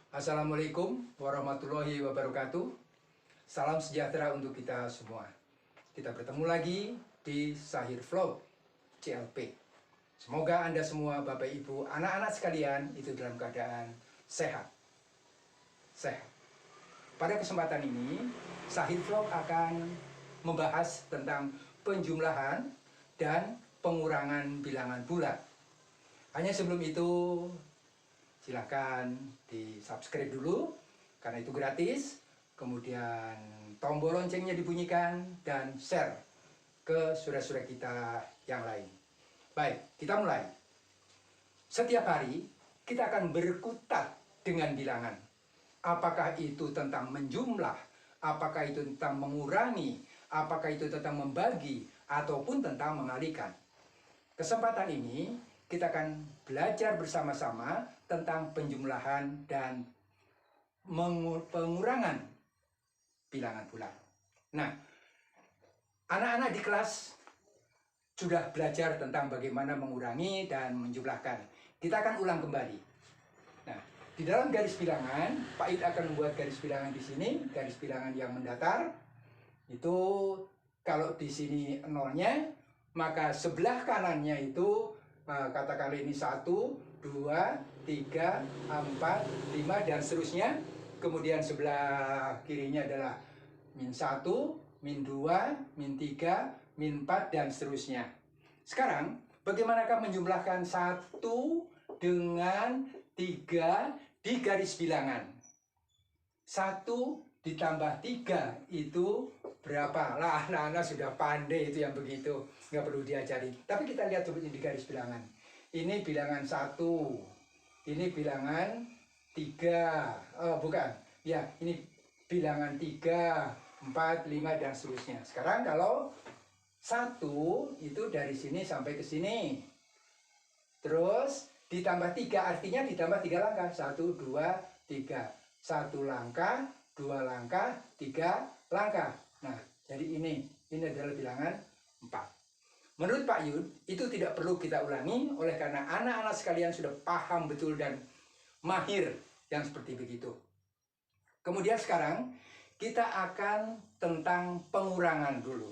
Assalamualaikum warahmatullahi wabarakatuh. Salam sejahtera untuk kita semua. Kita bertemu lagi di Sahir Vlog CLP. Semoga Anda semua, Bapak Ibu, anak-anak sekalian itu dalam keadaan sehat. Pada kesempatan ini, Sahir Vlog akan membahas tentang penjumlahan dan pengurangan bilangan bulat. Hanya sebelum itu, silahkan di-subscribe dulu, karena itu gratis. Kemudian tombol loncengnya dibunyikan dan share ke saudara-saudara kita yang lain. Baik, kita mulai. Setiap hari kita akan berkutat dengan bilangan. Apakah itu tentang menjumlah, apakah itu tentang mengurangi, apakah itu tentang membagi, ataupun tentang mengalihkan. Kesempatan ini kita akan belajar bersama-sama tentang penjumlahan dan pengurangan bilangan bulat. Nah, anak-anak di kelas sudah belajar tentang bagaimana mengurangi dan menjumlahkan. Kita akan ulang kembali. Nah, di dalam garis bilangan, Pak Id akan membuat garis bilangan di sini, garis bilangan yang mendatar. Itu kalau di sini nolnya, maka sebelah kanannya itu katakanlah ini 1, 2, 3, 4, 5 dan seterusnya. Kemudian sebelah kirinya adalah min 1, min 2, min 3, min 4 dan seterusnya. Sekarang bagaimanakah menjumlahkan 1 dengan 3 di garis bilangan? 1 ditambah 3 itu berapa? Lah, anak-anak sudah pandai itu yang begitu, nggak perlu diajari. Tapi kita lihat coba di garis bilangan. Ini bilangan 1, ini bilangan 3, bukan, ya ini bilangan 3, 4, 5 dan seterusnya. Sekarang kalau 1 itu dari sini sampai ke sini, terus ditambah 3, artinya ditambah 3 langkah. 1, 2, 3. 1 langkah, 2 langkah, 3 langkah. Nah, jadi ini adalah bilangan 4. Menurut Pak Yud, itu tidak perlu kita ulangi, oleh karena anak-anak sekalian sudah paham betul dan mahir yang seperti begitu. Kemudian sekarang kita akan tentang pengurangan dulu.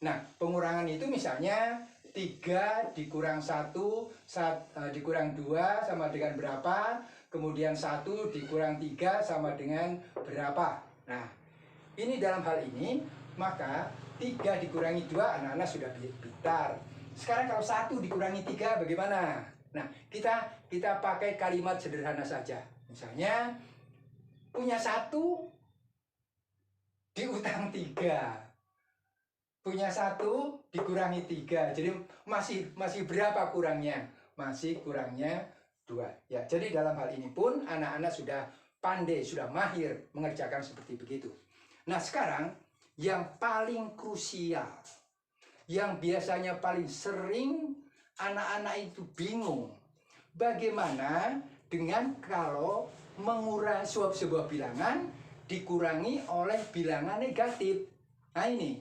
Nah, pengurangan itu misalnya 3 dikurang 1, dikurang 2 sama dengan berapa? Kemudian 1 dikurang 3 sama dengan berapa? Nah, ini dalam hal ini, maka 3 dikurangi 2, anak-anak sudah pintar. Sekarang kalau 1 dikurangi 3 bagaimana? Nah, kita pakai kalimat sederhana saja. Misalnya, punya 1 diutang 3. Punya 1 dikurangi 3. Jadi masih berapa kurangnya? Masih kurangnya 2. Ya, jadi dalam hal ini pun anak-anak sudah pandai, sudah mahir mengerjakan seperti begitu. Nah, sekarang yang paling krusial, yang biasanya paling sering anak-anak itu bingung, bagaimana dengan kalau mengurangi sebuah bilangan dikurangi oleh bilangan negatif. Nah, ini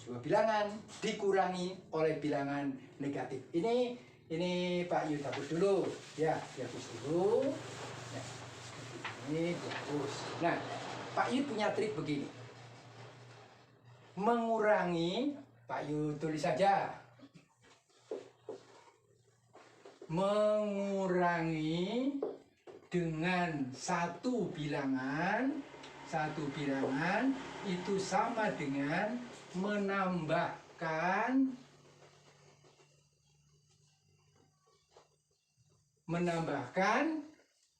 sebuah bilangan dikurangi oleh bilangan negatif. Ini Pak Yud hapus dulu, ya, dihapus dulu. Ya, ini dihapus. Nah, Pak Yud punya trik begini. Mengurangi, Pak Yud tulis saja. Mengurangi dengan satu bilangan itu sama dengan menambahkan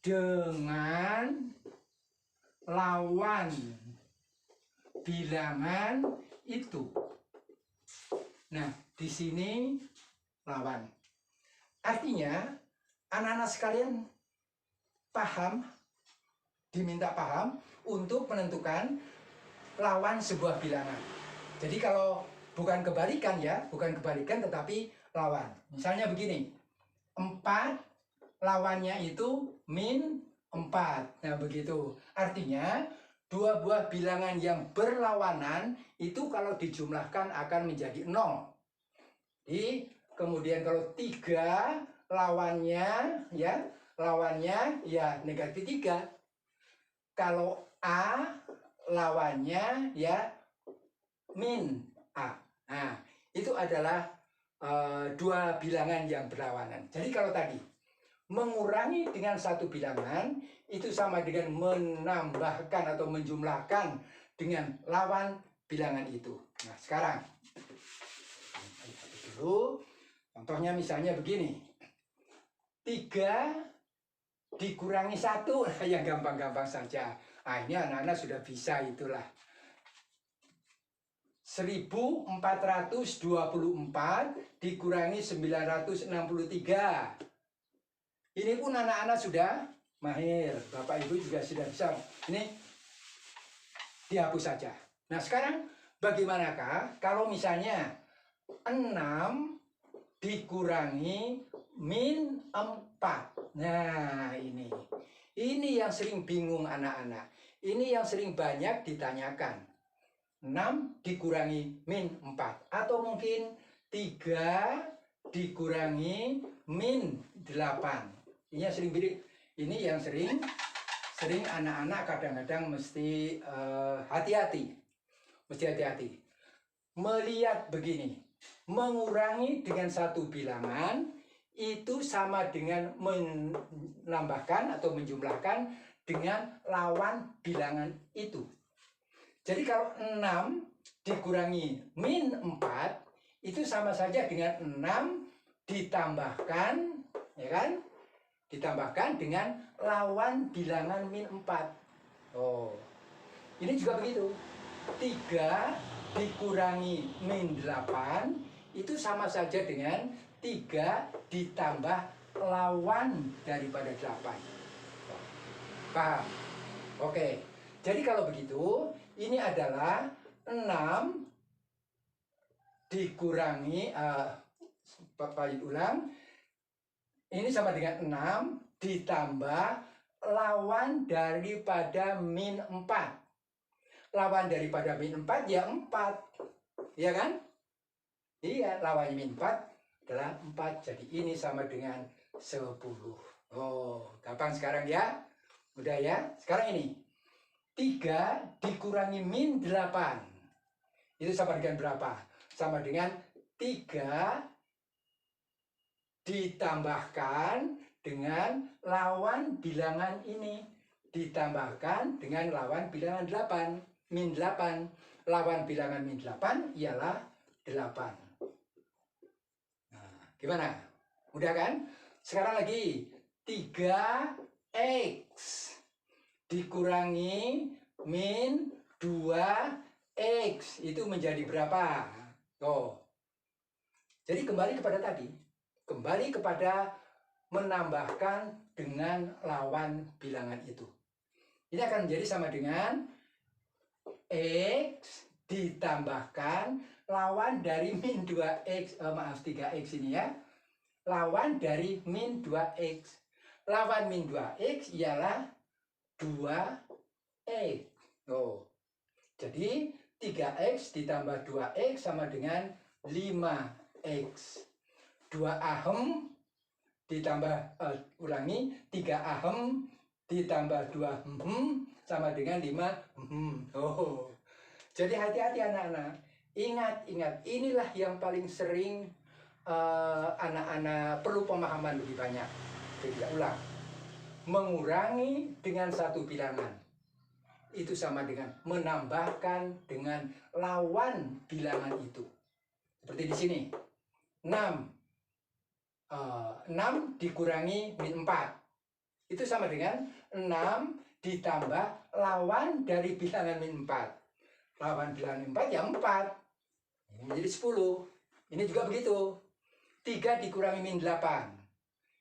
dengan lawan bilangan itu. Nah, di sini lawan. Artinya, anak-anak sekalian paham, diminta paham untuk menentukan lawan sebuah bilangan. Jadi kalau bukan kebalikan ya, bukan kebalikan tetapi lawan. Misalnya begini, 4 lawannya itu min 4. Nah, begitu. Artinya, dua buah bilangan yang berlawanan itu kalau dijumlahkan akan menjadi 0. Kemudian kalau 3 lawannya ya lawannya ya negatif 3. Kalau A lawannya ya min A. Nah, itu adalah dua bilangan yang berlawanan. Jadi kalau tadi mengurangi dengan satu bilangan itu sama dengan menambahkan atau menjumlahkan dengan lawan bilangan itu. Nah, sekarang dulu contohnya misalnya begini. 3 dikurangi 1, yang gampang-gampang saja. Nah, ini anak-anak sudah bisa itulah. 1424 dikurangi 963. Ini pun anak-anak sudah mahir. Bapak Ibu juga sudah bisa. Ini dihapus saja. Nah, sekarang bagaimanakah kalau misalnya 6 dikurangi min 4. Nah, ini yang sering bingung anak-anak. Ini yang sering banyak ditanyakan. 6 dikurangi min 4. Atau mungkin 3 dikurangi min 8. Ini yang sering anak-anak kadang-kadang mesti hati-hati. Melihat begini, mengurangi dengan satu bilangan itu sama dengan menambahkan atau menjumlahkan dengan lawan bilangan itu. Jadi kalau 6 dikurangi min 4 itu sama saja dengan 6 ditambahkan, ya kan? Ditambahkan dengan lawan bilangan min 4. Oh, ini juga begitu. 3 dikurangi min 8 itu sama saja dengan 3 ditambah lawan daripada 8. Paham? Oke. Jadi kalau begitu, ini adalah 6 dikurangi, ulang, ini sama dengan 6 ditambah lawan daripada min 4. Lawan daripada min 4 ya 4. Iya kan? Iya, lawannya min 4 adalah 4. Jadi ini sama dengan 10. Oh, gampang sekarang ya? Udah ya? Sekarang ini. 3 dikurangi min 8. Itu sama dengan berapa? Sama dengan 3 ditambahkan dengan lawan bilangan ini. Ditambahkan dengan lawan bilangan 8. Min 8. Lawan bilangan min 8 ialah 8. Nah, gimana? Mudah kan? Sekarang lagi. 3x dikurangi min 2x. Itu menjadi berapa? Oh. Jadi kembali kepada tadi. Kembali kepada menambahkan dengan lawan bilangan itu. Ini akan menjadi sama dengan x ditambahkan lawan dari min 2x, 3x ini ya. Lawan dari min 2x. Lawan min 2x ialah 2x. Oh. Jadi 3x ditambah 2x sama dengan 5x. 2 ahem ditambah, 3 ahem ditambah 2 sama dengan 5 Oh. Jadi hati-hati anak-anak. Ingat, inilah yang paling sering anak-anak perlu pemahaman lebih banyak. Tidak ulang. Mengurangi dengan satu bilangan itu sama dengan menambahkan dengan lawan bilangan itu. Seperti di sini. 6 dikurangi min 4. Itu sama dengan 6 ditambah lawan dari bilangan min 4. Lawan bilangan min 4 ya 4. Ini menjadi 10. Ini juga begitu. 3 dikurangi min 8.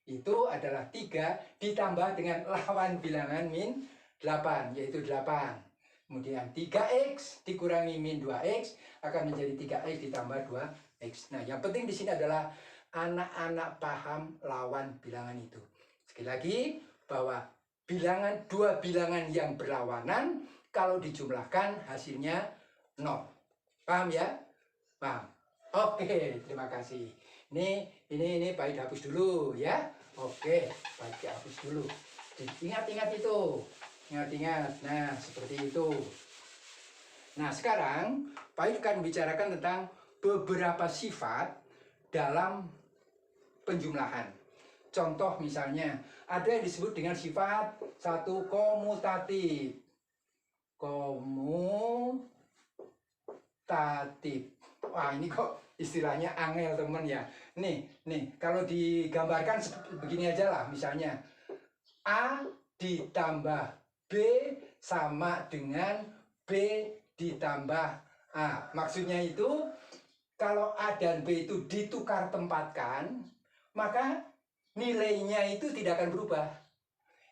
Itu adalah 3 ditambah dengan lawan bilangan min 8, yaitu 8. Kemudian 3x dikurangi min 2x akan menjadi 3x ditambah 2x. Nah, yang penting di sini adalah anak-anak paham lawan bilangan itu. Sekali lagi, bahwa dua bilangan yang berlawanan, kalau dijumlahkan hasilnya 0. Paham ya? Paham? Oke, terima kasih. Ini baik hapus dulu ya. Oke, baik dihapus dulu. Ingat-ingat itu. Ingat-ingat. Nah, seperti itu. Nah, sekarang Pak Yud akan membicarakan tentang beberapa sifat dalam penjumlahan. Contoh misalnya, ada yang disebut dengan sifat satu komutatif. Komutatif. Wah, ini kok istilahnya angel teman ya. Nih, kalau digambarkan begini aja lah, misalnya A ditambah B sama dengan B ditambah A. Maksudnya itu, kalau A dan B itu ditukar tempatkan, maka nilainya itu tidak akan berubah.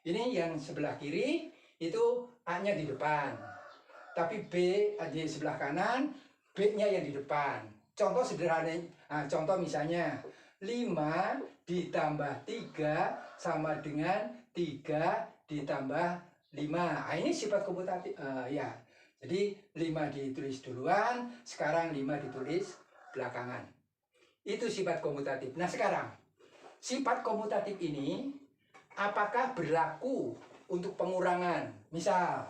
Ini yang sebelah kiri, itu A-nya di depan. Tapi B di sebelah kanan, B-nya yang di depan. Contoh sederhana, contoh misalnya 5 ditambah 3 sama dengan 3 ditambah 5. Nah, ini sifat komutatif. Ya. Jadi 5 ditulis duluan, sekarang 5 ditulis belakangan. Itu sifat komutatif. Nah, sekarang sifat komutatif ini apakah berlaku untuk pengurangan? Misal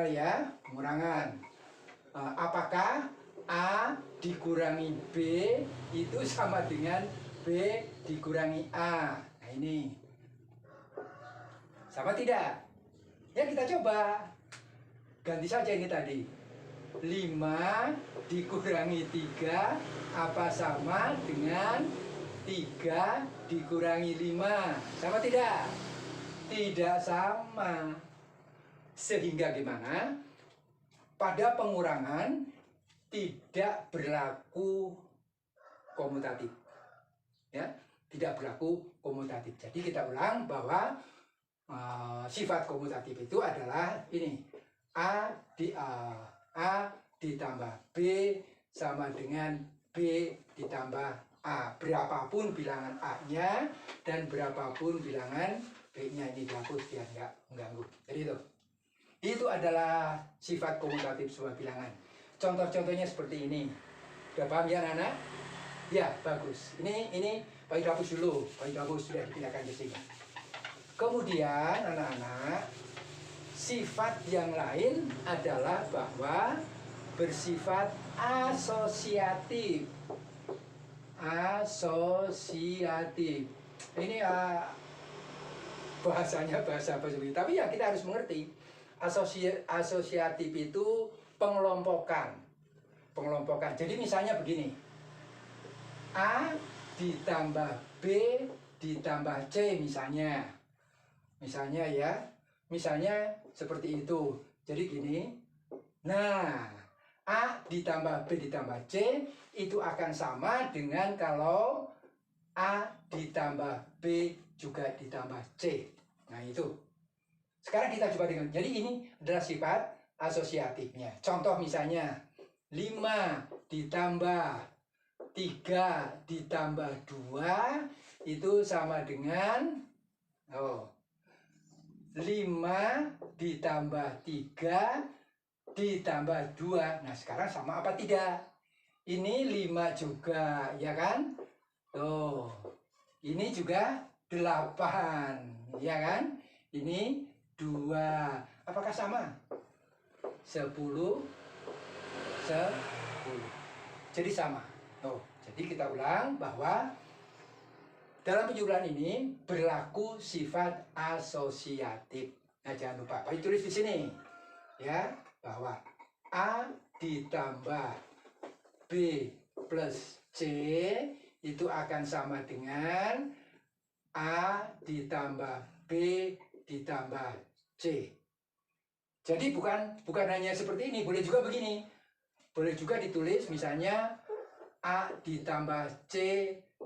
ya, pengurangan. Apakah A dikurangi B itu sama dengan B dikurangi A? Nah, ini sama tidak? Ya, kita coba. Ganti saja ini tadi. 5 dikurangi 3 apa sama dengan 3 dikurangi 5? Sama tidak? Tidak sama. Sehingga gimana? Pada pengurangan tidak berlaku komutatif. Ya, tidak berlaku komutatif. Jadi kita ulang bahwa sifat komutatif itu adalah ini. A ditambah B sama dengan B ditambah A. Berapapun bilangan A-nya dan berapapun bilangan B-nya. Ini dihapus biar nggak mengganggu. Jadi itu adalah sifat komutatif sebuah bilangan. Contoh-contohnya seperti ini. Sudah paham ya anak-anak? Ya, bagus. Ini Pak Yud hapus dulu. Pak Yud hapus, sudah dipindahkan ke sini. Kemudian anak-anak, sifat yang lain adalah bahwa bersifat asosiatif. Asosiatif. Ini bahasanya bahasa Bali, tapi ya kita harus mengerti. Asosiatif itu pengelompokan. Jadi misalnya begini. A ditambah B ditambah C misalnya. Misalnya seperti itu. Jadi gini. Nah, A ditambah B ditambah C itu akan sama dengan kalau A ditambah B juga ditambah C. Nah, itu. Sekarang kita coba dengan. Jadi ini adalah sifat asosiatifnya. Contoh misalnya 5 ditambah 3 ditambah 2 itu sama dengan 5 ditambah 3 ditambah 2. Nah, sekarang sama apa tidak? Ini 5 juga, ya kan? Ini juga 8, ya kan? Ini 2. Apakah sama? 10. Jadi sama. Jadi kita ulang bahwa dalam penjumlahan ini berlaku sifat asosiatif. Nah, jangan lupa, Pak tulis di sini ya, bahwa A ditambah B plus C itu akan sama dengan A ditambah B ditambah C. Jadi bukan hanya seperti ini, boleh juga begini. Boleh juga ditulis misalnya A ditambah C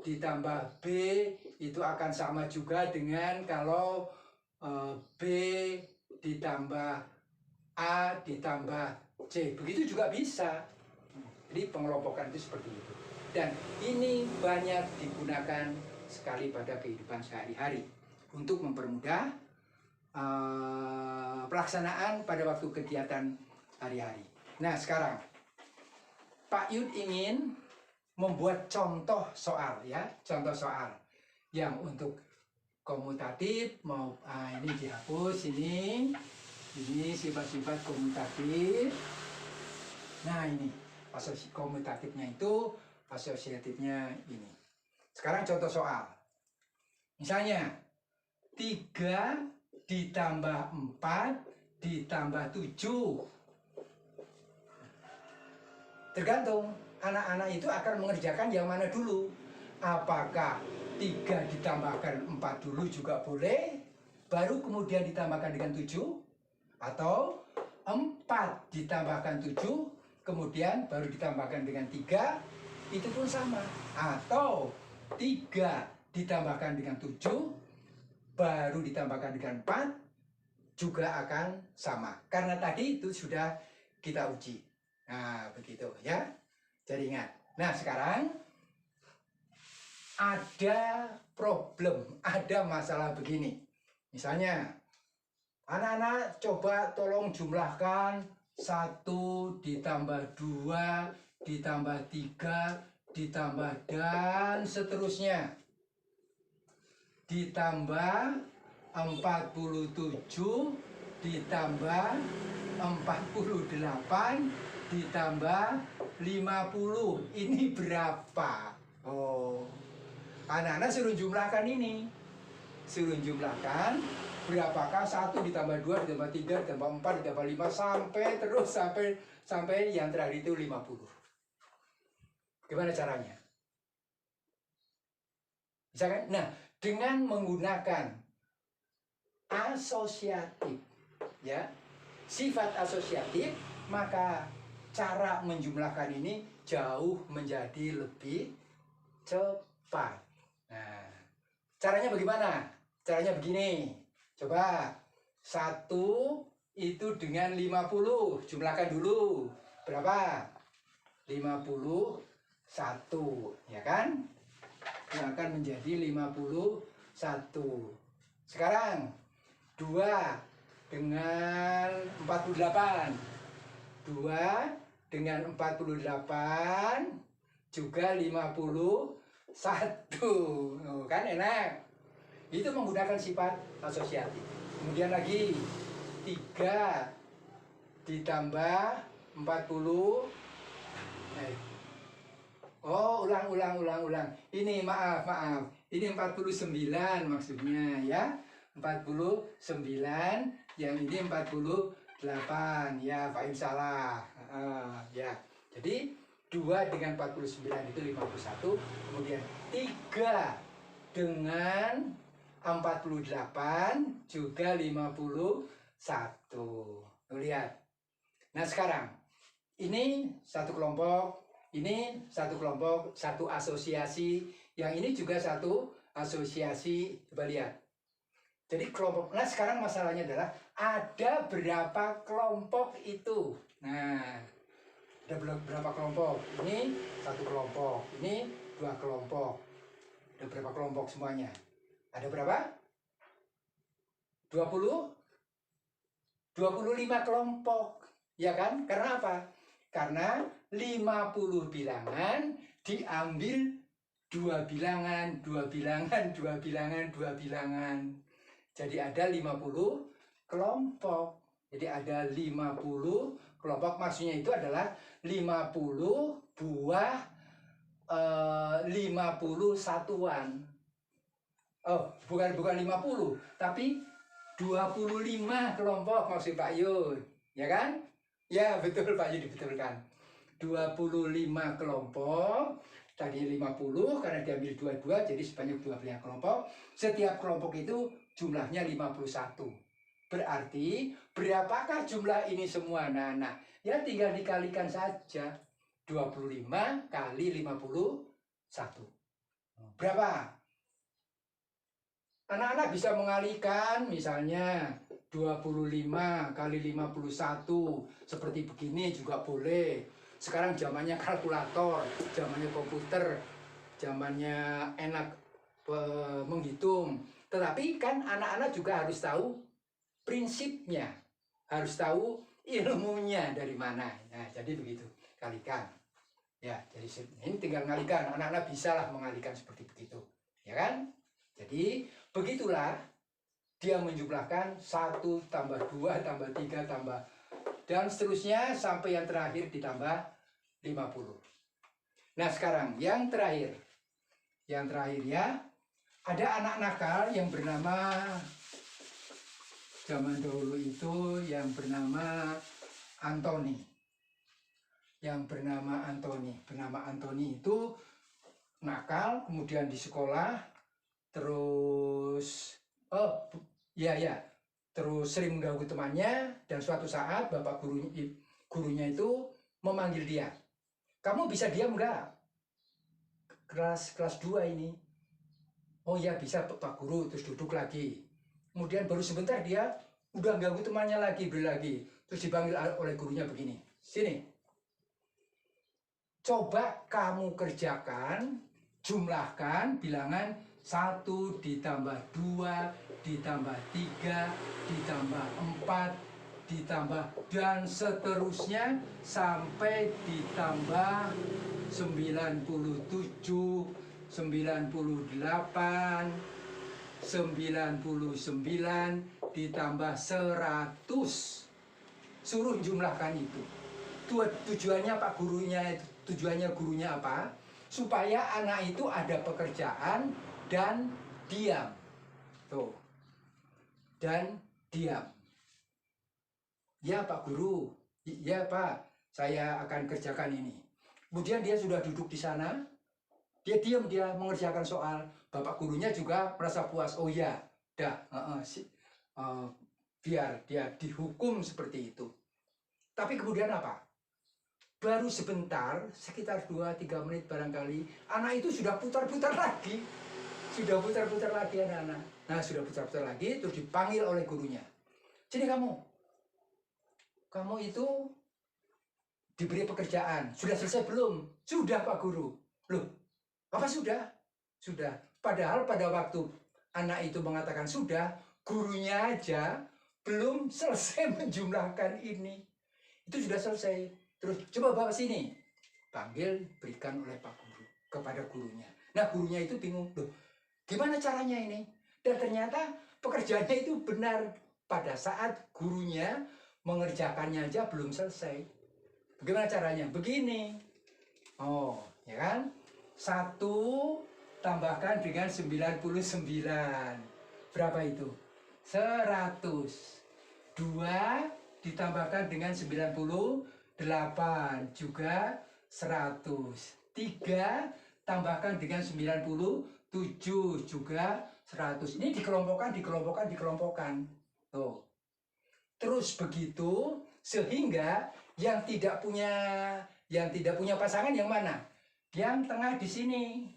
ditambah B itu akan sama juga dengan kalau B ditambah A ditambah C. Begitu juga bisa. Jadi pengelompokan itu seperti itu. Dan ini banyak digunakan sekali pada kehidupan sehari-hari untuk mempermudah pelaksanaan pada waktu kegiatan hari-hari. Nah, sekarang Pak Yud ingin membuat contoh soal ya, contoh soal. Yang untuk komutatif mau ini dihapus ini sifat-sifat komutatif. Nah ini komutatifnya itu, asosiatifnya ini. Sekarang contoh soal. Misalnya 3 ditambah 4 ditambah 7. Tergantung anak-anak itu akan mengerjakan yang mana dulu. Apakah 3 ditambahkan 4 dulu juga boleh, baru kemudian ditambahkan dengan 7, atau 4 ditambahkan 7 kemudian baru ditambahkan dengan 3, itu pun sama. Atau 3 ditambahkan dengan 7 baru ditambahkan dengan 4 juga akan sama, karena tadi itu sudah kita uji. Nah begitu ya, jadi ingat. Nah sekarang ada problem, ada masalah begini. Misalnya anak-anak coba tolong jumlahkan 1 ditambah 2 ditambah 3 ditambah dan seterusnya, ditambah 47 ditambah 48 ditambah 50. Ini berapa? Oh, anak-anak suruh jumlahkan ini. Suruh jumlahkan berapakah 1 ditambah 2 ditambah 3 ditambah 4 ditambah 5 sampai terus sampai yang terakhir itu 50. Gimana caranya? Misalkan, nah dengan menggunakan asosiatif, ya, sifat asosiatif, maka cara menjumlahkan ini jauh menjadi lebih cepat. Nah, caranya bagaimana? Caranya begini. Coba 1 itu dengan 50, jumlahkan dulu. Berapa? 51, ya kan? Akan menjadi 51. Sekarang 2 dengan 48. 2 dengan 48 juga 51. Oh, kan enak. Itu menggunakan sifat asosiatif. Kemudian lagi 3 ditambah 40. Oh, ulang. Ini maaf. Ini 49 maksudnya ya. 49, yang ini 48. Ya, Fahim salah. Ya. Jadi 2 dengan 49 itu 51. Kemudian 3 dengan 48 juga 51. Lihat. Nah, sekarang ini satu kelompok, ini satu kelompok, satu asosiasi, yang ini juga satu asosiasi. Coba lihat. Jadi kelompok. Nah, sekarang masalahnya adalah ada berapa kelompok itu. Nah, ada berapa kelompok? Ini satu kelompok, ini 2 kelompok. Ada berapa kelompok semuanya? Ada berapa? 25 kelompok. Ya kan? Karena apa? Karena 50 bilangan diambil 2 bilangan. Jadi ada 50 kelompok. Jadi ada 50 kelompok, maksudnya itu adalah 50 buah 50 satuan. Oh, bukan 50, tapi 25 kelompok maksud Pak Yud. Ya kan? Ya, betul Pak Yud, dibetulkan. 25 kelompok, tadi 50 karena diambil 22, jadi sebanyak 12 kelompok. Setiap kelompok itu jumlahnya 51. Berarti berapakah jumlah ini semua anak-anak? Ya tinggal dikalikan saja. 25 kali 51. Berapa? Anak-anak bisa mengalikan misalnya 25 kali 51. Seperti begini juga boleh. Sekarang zamannya kalkulator, zamannya komputer, zamannya enak menghitung. Tetapi kan anak-anak juga harus tahu prinsipnya, harus tahu ilmunya dari mana. Nah, jadi begitu, kalikan. Ya, jadi ini tinggal ngalikan. Anak-anak bisa lah mengalikan seperti begitu, ya kan? Jadi begitulah dia menjumlahkan 1 tambah 2 tambah 3 tambah dan seterusnya sampai yang terakhir ditambah 50. Nah sekarang yang terakhir ya, ada anak nakal yang bernama, zaman dahulu itu yang bernama Antoni. Bernama Antoni itu nakal, kemudian di sekolah terus terus sering mengganggu temannya, dan suatu saat bapak gurunya itu memanggil dia. Kamu bisa diam nggak? Kelas 2 ini. Oh ya bisa Pak Guru, terus duduk lagi. Kemudian baru sebentar dia udah ganggu temannya lagi, terus dipanggil oleh gurunya begini. Sini. Coba kamu kerjakan, jumlahkan bilangan 1 ditambah 2 ditambah 3 ditambah 4 ditambah dan seterusnya sampai ditambah 97, 98, 99 ditambah 100. Suruh jumlahkan itu. Tujuannya Pak gurunya apa? Supaya anak itu ada pekerjaan dan diam. Tuh. Dan diam. Ya Pak Guru, ya Pak, saya akan kerjakan ini. Kemudian dia sudah duduk di sana, dia diam, dia mengerjakan soal. Bapak gurunya juga merasa puas. Oh ya, biar dia dihukum seperti itu. Tapi kemudian apa? Baru sebentar, sekitar 2-3 menit barangkali, anak itu sudah putar-putar lagi. Anak-anak. Nah, sudah putar-putar lagi, terus dipanggil oleh gurunya. Jadi kamu itu diberi pekerjaan. Sudah selesai belum? Sudah Pak Guru. Loh, apa sudah? Sudah. Padahal pada waktu anak itu mengatakan sudah, gurunya aja belum selesai menjumlahkan ini. Itu sudah selesai. Terus coba bawa sini. Panggil, berikan oleh Pak Guru kepada gurunya. Nah gurunya itu bingung. Loh, gimana caranya ini? Dan ternyata pekerjaannya itu benar. Pada saat gurunya mengerjakannya aja belum selesai. Bagaimana caranya? Begini. Oh, ya kan? 1 tambahkan dengan 99. Berapa itu? 100. 2 ditambahkan dengan 98 juga 100. 3 tambahkan dengan 97 juga 100. Ini dikelompokkan. Tuh. Terus begitu sehingga yang tidak punya pasangan yang mana? Yang tengah di sini,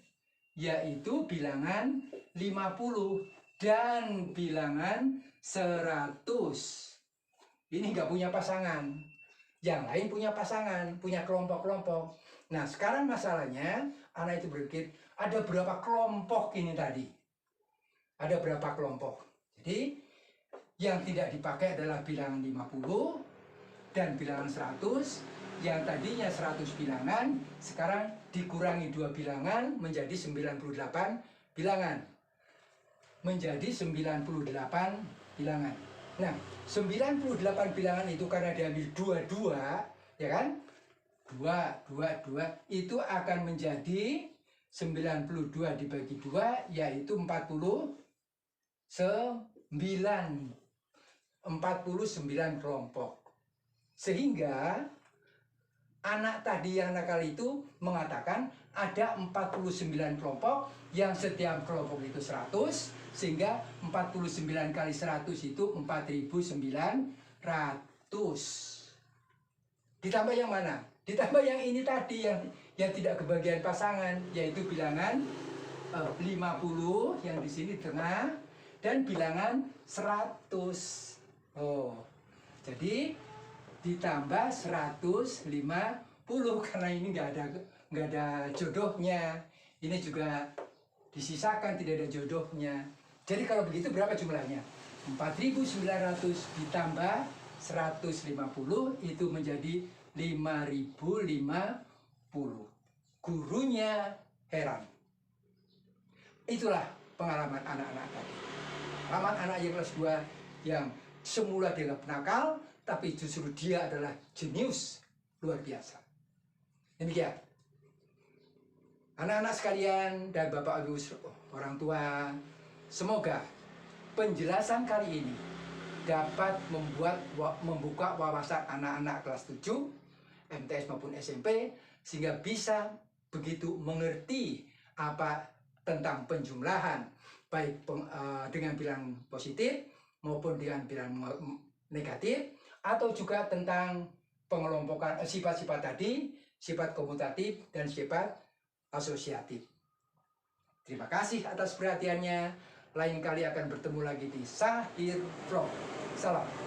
yaitu bilangan 50 dan bilangan 100. Ini nggak punya pasangan. Yang lain punya pasangan, punya kelompok-kelompok. Nah, sekarang masalahnya anak itu berpikir, ada berapa kelompok ini tadi? Ada berapa kelompok? Jadi, yang tidak dipakai adalah bilangan 50 dan bilangan 100. Yang tadinya 100 bilangan, sekarang dikurangi 2 bilangan menjadi 98 bilangan. Menjadi 98 bilangan. Nah, 98 bilangan itu karena diambil 22, ya kan? 2, itu akan menjadi 92 dibagi 2, yaitu 49 kelompok. Sehingga anak tadi yang nakal itu mengatakan ada 49 kelompok yang setiap kelompok itu 100, sehingga 49 kali 100 itu 4900. Ditambah yang mana? Ditambah yang ini tadi yang tidak kebagian pasangan, yaitu bilangan 50 yang di sini tengah dan bilangan 100. Oh, jadi ditambah 150 karena ini nggak ada jodohnya. Ini juga disisakan tidak ada jodohnya. Jadi kalau begitu berapa jumlahnya? 4900 ditambah 150 itu menjadi 5050. Gurunya heran. Itulah pengalaman anak-anak tadi. Pengalaman anak yang kelas 2 yang semula dia nakal, tapi justru dia adalah jenius luar biasa. Demikian. Anak-anak sekalian dan Bapak Ibu orang tua, semoga penjelasan kali ini dapat membuka wawasan anak-anak kelas 7, MTS maupun SMP, sehingga bisa begitu mengerti apa tentang penjumlahan, baik dengan bilangan positif maupun dengan bilangan negatif, atau juga tentang pengelompokan sifat-sifat tadi, sifat komutatif dan sifat asosiatif. Terima kasih atas perhatiannya. Lain kali akan bertemu lagi di Sahir Vlog. Salam.